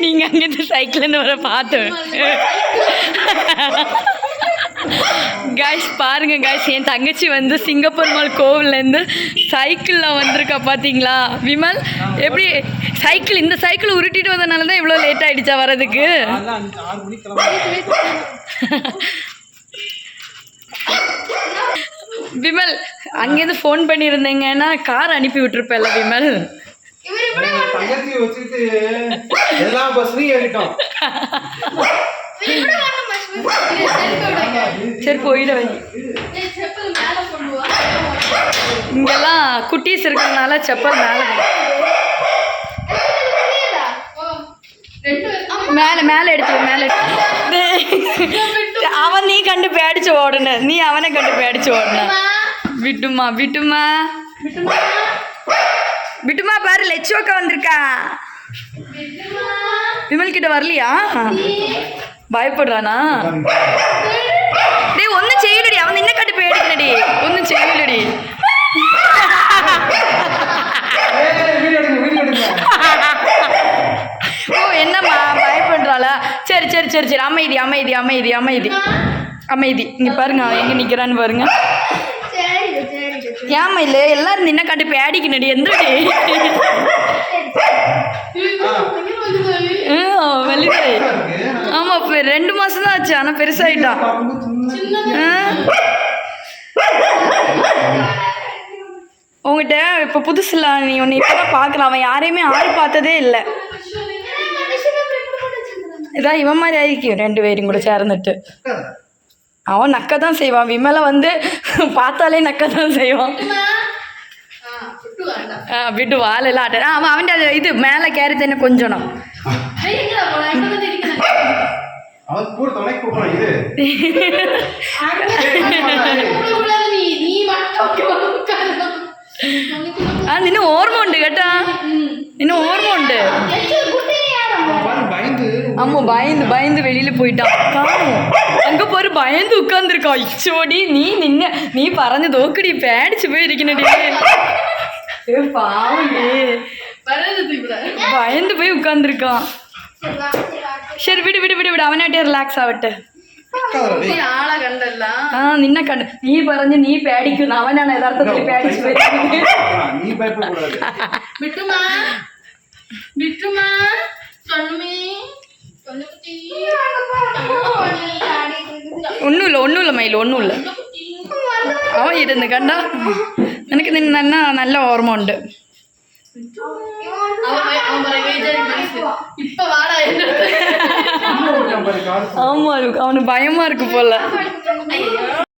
நீங்கள் அங்கேருந்து சைக்கிள்னு வர பார்த்தேன் காய்ஸ் பாருங்க காய்ஸ், என் தங்கச்சி வந்து சிங்கப்பூர் மால் கோவிலேருந்து சைக்கிளில் வந்திருக்கா பார்த்தீங்களா விமல்? எப்படி சைக்கிள், இந்த சைக்கிள் உருட்டிட்டு வந்தனால தான் இவ்வளோ லேட் ஆகிடுச்சா வரதுக்கு? விமல் அங்கேருந்து ஃபோன் பண்ணியிருந்தீங்கன்னா கார் அனுப்பி விட்டுருப்பேன்ல விமல். சரி போயிட வை. இங்கெல்லாம் குட்டீஸ் இருக்கிறதுனால செப்பல் மேலே மேலே எடுத்து மேலே அவன் நீ கண்டு பேடிச்சு ஓடுன, நீ அவனை கண்டு பேடிச்சு ஓடுன. விட்டுமா விட்டுமா விட்டுமா பாரு, லட்சுவக்கா வந்திருக்கா. விமல் கிட்ட வரலையா? பயப்படுறானா? டேய் ஒன்றும் செய்யலடி, அவன் என்ன கண்டு பேடிக்கலடி, ஒன்றும் செய்யலடி. ஓ என்னம்மா பயப்படுறாளா? சரி சரி சரி சரி, அமைதி அமைதி அமைதி அமைதி அமைதி. இங்கே பாருங்க அவன் எங்கே நிற்கிறான்னு பாருங்க. ஏமா இல்லை எல்லாரும் நின்ன காட்டு பேடிக்கணுடி எந்தடி வெளியே. ஆமாம் இப்போ 2 மாதம் தான் ஆச்சு, ஆனால் பெருசாகிட்டான். உங்கள்கிட்ட இப்போ புதுசில் நீ ஒன்று இப்போ தான் பார்க்கலாம், அவன் யாரையுமே ஆள் பார்த்ததே இல்லை. இதான் இவன் மாதிரி ஆയിരിக்கும் 2 பேரும் கூட சேர்ந்துட்டு. அவன் நக்க தான் செய்வான், விமலை வந்து பார்த்தாலே நக்க தான் செய்வான். விட்டு வாழெல்லாம் ஆட்ட. அவன் அவன் இது மேலே கேரி தானே கொஞ்சம் இன்னும் ஓர்ம உண்டு கேட்டா, இன்னும் ஓர்ம உண்டு. ஆமாம் பயந்து பயந்து வெளியில் போயிட்டான். காணும் அங்கே போகிற பயந்து உட்காந்துருக்கா. இச்சோடி நீ நின்ன, நீ பறந்து தோக்கடி பேடிச்சு போய் இருக்கணுடி. பாவண்டி பயந்து போய் உட்காந்துருக்கான். சரி விடு விடு விடு விடு, அவனாட்டே ரிலாக்ஸ் ஆகட்டு. நின்ன கண்டு நீ பறஞ்சு நீ பேடிக்கும், அவனான யதார்த்தத்தில் பேடிச்சு போயிருக்கீங்க. ஒன்றும் இல்லை ஒன்றும் இல்லை மயில் ஒன்றும் இல்லை. அவன் இருந்து கண்டா எனக்கு நின்னா நல்ல ஓர்மம் உண்டு. ஆமா அவனுக்கு பயமா இருக்கு போல.